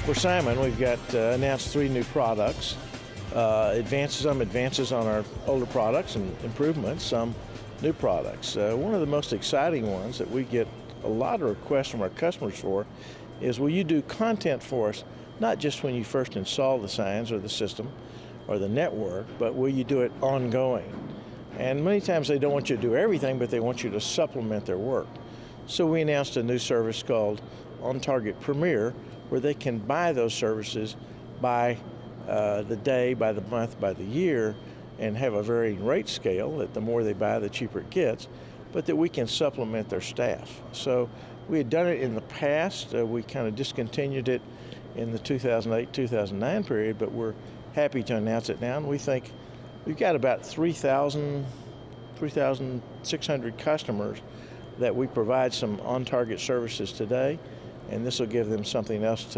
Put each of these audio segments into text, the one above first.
For Symon, we've got announced 3 new products, advances on our older products and improvements, some new products. One of the most exciting ones that we get a lot of requests from our customers for is, will you do content for us, not just when you first install the signs or the system or the network, but will you do it ongoing? And many times they don't want you to do everything, but they want you to supplement their work. So we announced a new service called On Target Premier, where they can buy those services by the day, by the month, by the year, and have a varying rate scale that the more they buy, the cheaper it gets, but that we can supplement their staff. So we had done it in the past. We kind of discontinued it in the 2008-2009 period, but we're happy to announce it now, and we think we've got about 3,600 customers that we provide some on-target services today, and this will give them something else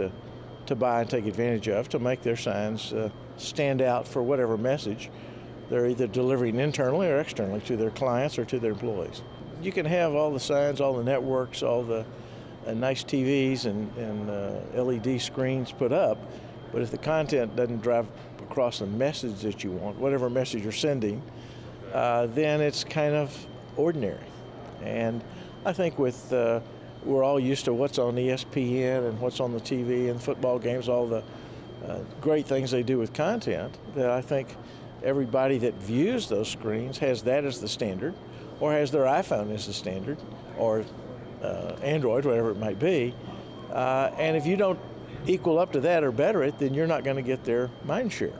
to buy and take advantage of to make their signs stand out for whatever message they're either delivering internally or externally to their clients or to their employees. You can have all the signs, all the networks, all the nice TVs and LED screens put up, but if the content doesn't drive across the message that you want, whatever message you're sending, then it's kind of ordinary. And I think with we're all used to what's on ESPN and what's on the TV and football games, all the great things they do with content, that I think everybody that views those screens has that as the standard, or has their iPhone as the standard, or Android, whatever it might be. And if you don't equal up to that or better it, then you're not going to get their mind share,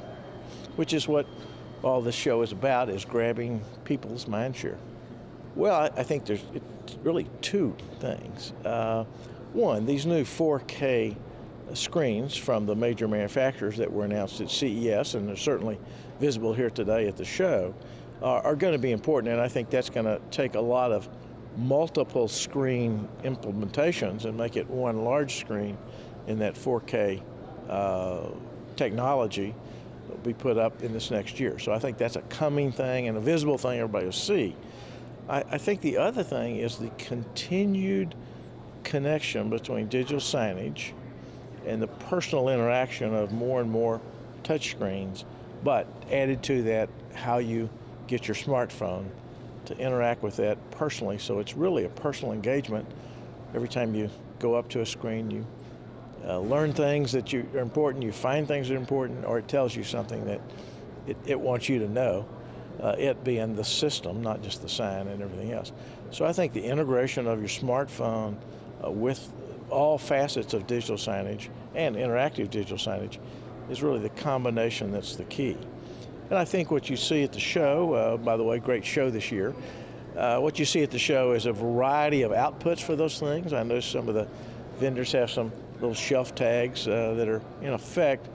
which is what all this show is about, is grabbing people's mind share. Well, I think it's really 2 things. One, these new 4K screens from the major manufacturers that were announced at CES and are certainly visible here today at the show are going to be important, and I think that's going to take a lot of multiple screen implementations and make it one large screen in that 4K technology that will be put up in this next year. So I think that's a coming thing and a visible thing everybody will see. I think the other thing is the continued connection between digital signage and the personal interaction of more and more touchscreens, but added to that, how you get your smartphone to interact with that personally. So it's really a personal engagement. Every time you go up to a screen, you learn things that are important, you find things that are important, or it tells you something that it wants you to know. It being the system, not just the sign and everything else. So I think the integration of your smartphone with all facets of digital signage and interactive digital signage is really the combination that's the key. And I think what you see at the show, by the way, great show this year, what you see at the show is a variety of outputs for those things. I know some of the vendors have some little shelf tags that are, in effect,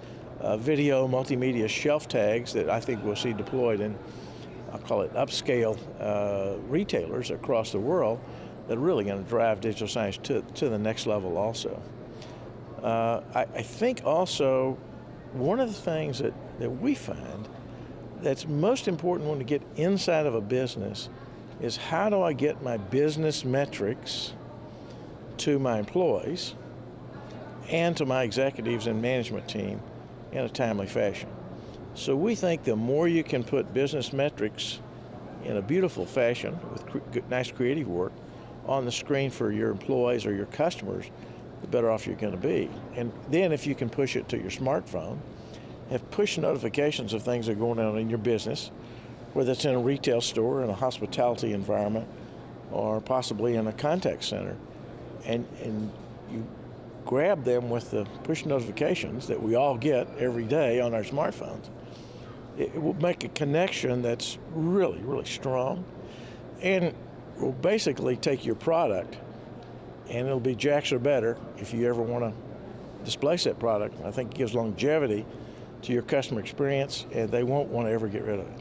video multimedia shelf tags that I think we'll see deployed in, I'll call it upscale retailers across the world that are really going to drive digital signage to the next level also. I think also one of the things that we find that's most important when we get inside of a business is, how do I get my business metrics to my employees and to my executives and management team in a timely fashion. So we think the more you can put business metrics in a beautiful fashion with nice creative work on the screen for your employees or your customers, the better off you're going to be. And then if you can push it to your smartphone, have push notifications of things that are going on in your business, whether it's in a retail store, in a hospitality environment, or possibly in a contact center, and you grab them with the push notifications that we all get every day on our smartphones. It will make a connection that's really, really strong, and will basically take your product, and it'll be jacks or better if you ever want to displace that product. I think it gives longevity to your customer experience, and they won't want to ever get rid of it.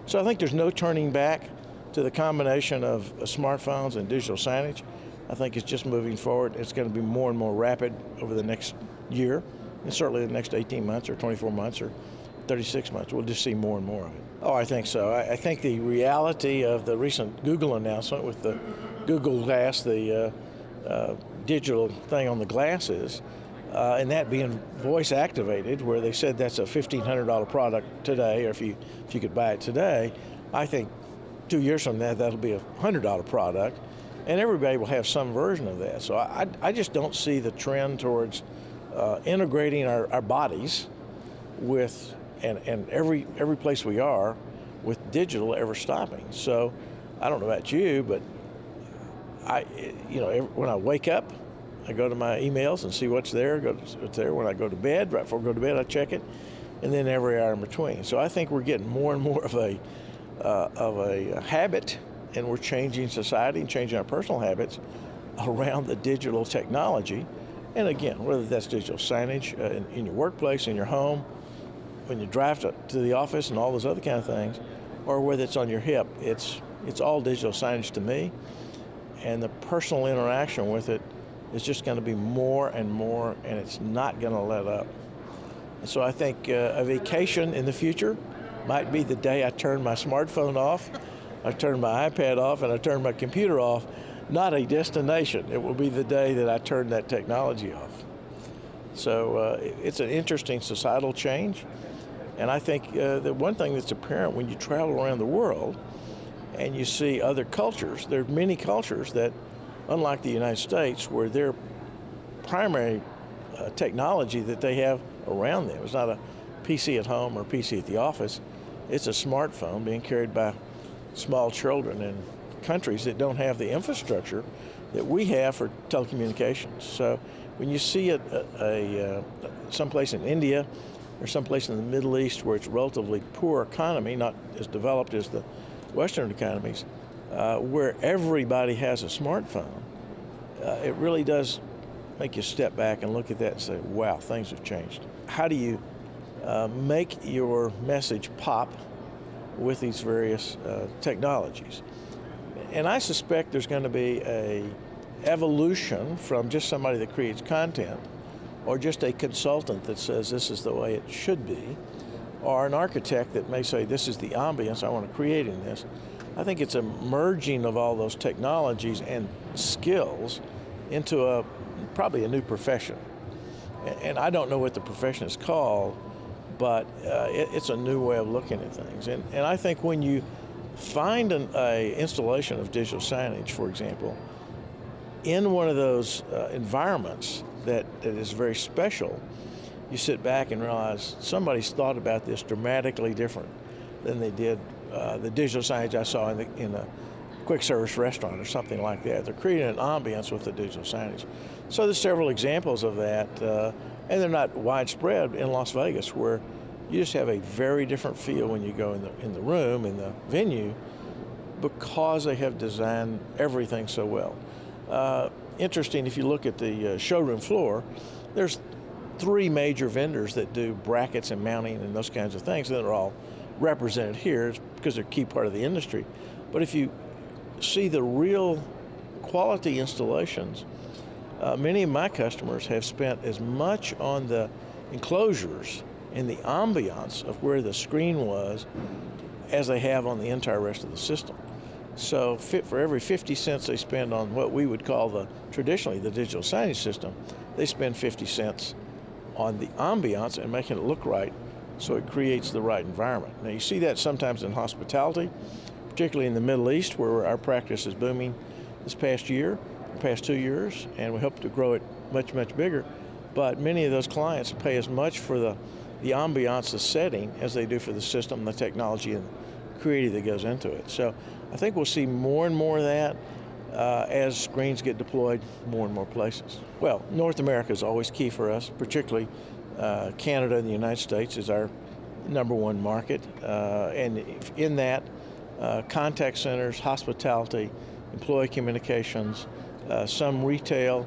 So I think there's no turning back to the combination of smartphones and digital signage. I think it's just moving forward. It's going to be more and more rapid over the next year, and certainly the next 18 months or 24 months or 36 months. We'll just see more and more of it. Oh, I think so. I think the reality of the recent Google announcement with the Google Glass, the digital thing on the glasses, and that being voice activated, where they said that's a $1,500 product today, or if you could buy it today, I think 2 years from now that'll be a $100 product, and everybody will have some version of that. So I just don't see the trend towards integrating our bodies with and every place we are with digital ever stopping. So I don't know about you, but when I wake up, I go to my emails and see what's there. When I go to bed, right before I go to bed, I check it, and then every hour in between. So I think we're getting more and more of a habit, and we're changing society and changing our personal habits around the digital technology. And again, whether that's digital signage in your workplace, in your home, when you drive to the office and all those other kind of things, or whether it's on your hip, it's all digital signage to me. And the personal interaction with it is just going to be more and more, and it's not going to let up. And so I think a vacation in the future might be the day I turn my smartphone off, I turn my iPad off, and I turn my computer off, not a destination. It will be the day that I turn that technology off. So it's an interesting societal change. And I think the one thing that's apparent when you travel around the world and you see other cultures, there are many cultures that, unlike the United States, where their primary technology that they have around them is not a PC at home or a PC at the office, it's a smartphone being carried by small children in countries that don't have the infrastructure that we have for telecommunications. So when you see someplace in India or someplace in the Middle East where it's a relatively poor economy, not as developed as the Western economies, where everybody has a smartphone, it really does make you step back and look at that and say, wow, things have changed. How do you make your message pop with these various technologies? And I suspect there's going to be a evolution from just somebody that creates content, or just a consultant that says this is the way it should be, or an architect that may say this is the ambience I want to create in this. I think it's a merging of all those technologies and skills into probably a new profession. And I don't know what the profession is called, but it's a new way of looking at things. And I think when you find an installation of digital signage, for example, in one of those environments that is very special, you sit back and realize somebody's thought about this dramatically different than they did the digital signage I saw in a quick service restaurant or something like that. They're creating an ambience with the digital signage. So there's several examples of that, and they're not widespread in Las Vegas, where you just have a very different feel when you go in the room, in the venue, because they have designed everything so well. Interesting, if you look at the showroom floor, there's 3 major vendors that do brackets and mounting and those kinds of things, and they're all represented here because they're a key part of the industry. But if you see the real quality installations, many of my customers have spent as much on the enclosures and the ambiance of where the screen was as they have on the entire rest of the system. So for every 50 cents they spend on what we would call traditionally the digital signage system, they spend 50 cents on the ambiance and making it look right, so it creates the right environment. Now you see that sometimes in hospitality, particularly in the Middle East, where our practice is booming this past 2 years, and we hope to grow it much, much bigger. But many of those clients pay as much for the ambiance, the setting, as they do for the system, the technology, and creative that goes into it. So I think we'll see more and more of that as screens get deployed more and more places. Well, North America is always key for us, particularly Canada and the United States is our #1 market. And in that, contact centers, hospitality, employee communications, some retail,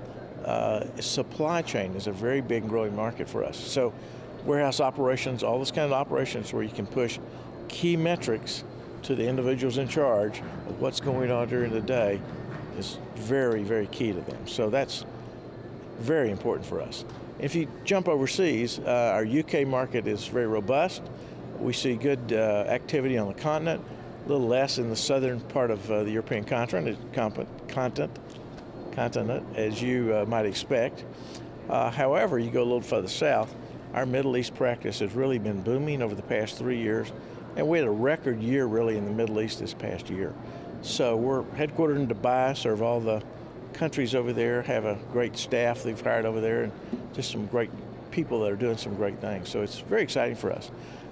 supply chain is a very big and growing market for us. So warehouse operations, all those kind of operations where you can push key metrics to the individuals in charge of what's going on during the day is very, very key to them. So that's very important for us. If you jump overseas, our UK market is very robust. We see good activity on the continent, a little less in the southern part of the European continent, as you might expect. However, you go a little further south, our Middle East practice has really been booming over the past 3 years, and we had a record year really in the Middle East this past year. So we're headquartered in Dubai, serve all the countries over there, have a great staff they've hired over there, and just some great people that are doing some great things. So it's very exciting for us.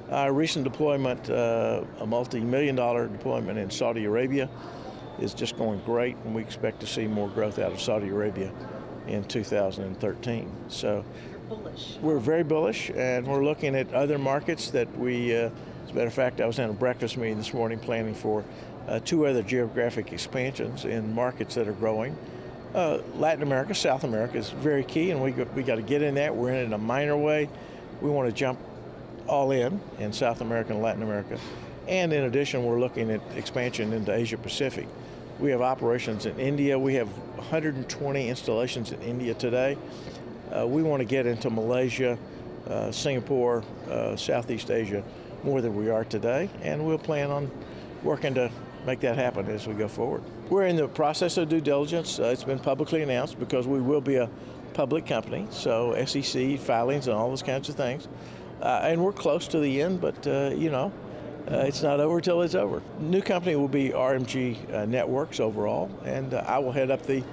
Our recent deployment, a multi-million-dollar deployment in Saudi Arabia, is just going great, and we expect to see more growth out of Saudi Arabia in 2013. So Bullish. we're very bullish, and we're looking at other markets that we, as a matter of fact, I was in a breakfast meeting this morning planning for 2 other geographic expansions in markets that are growing. Latin America, South America is very key, and we got to get in that. We're in it in a minor way. We want to jump all in South America and Latin America. And in addition, we're looking at expansion into Asia Pacific. We have operations in India. We have 120 installations in India today. We want to get into Malaysia, Singapore, Southeast Asia more than we are today, and we'll plan on working to make that happen as we go forward. We're in the process of due diligence. It's been publicly announced because we will be a public company, so SEC filings and all those kinds of things. And we're close to the end, but it's not over till it's over. New company will be RMG Networks overall, and I will head up the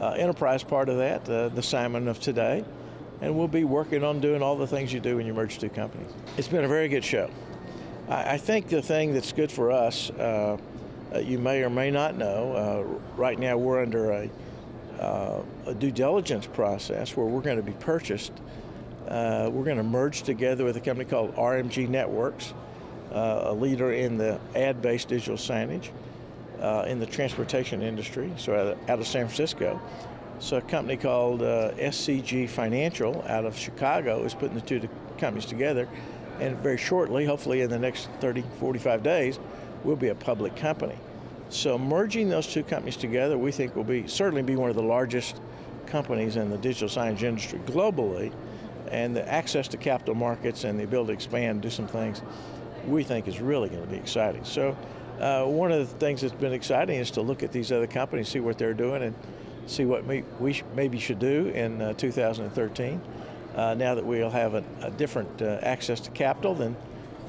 enterprise part of that, the Symon of today, and we'll be working on doing all the things you do when you merge 2 companies. It's been a very good show. I think the thing that's good for us, you may or may not know, right now we're under a due diligence process where we're going to be purchased. We're going to merge together with a company called RMG Networks, a leader in the ad-based digital signage in the transportation industry, so out of San Francisco. So a company called SCG Financial out of Chicago is putting the 2 companies together, and very shortly, hopefully in the next 30, 45 days, we'll be a public company. So merging those 2 companies together, we think will certainly be one of the largest companies in the digital signage industry globally, and the access to capital markets and the ability to expand, do some things, we think is really going to be exciting. So one of the things that's been exciting is to look at these other companies, see what they're doing, and see what we maybe should do in 2013, now that we'll have a different access to capital than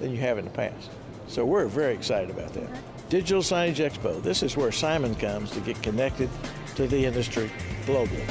you have in the past. So we're very excited about that. Digital Signage Expo. This is where Symon comes to get connected to the industry globally.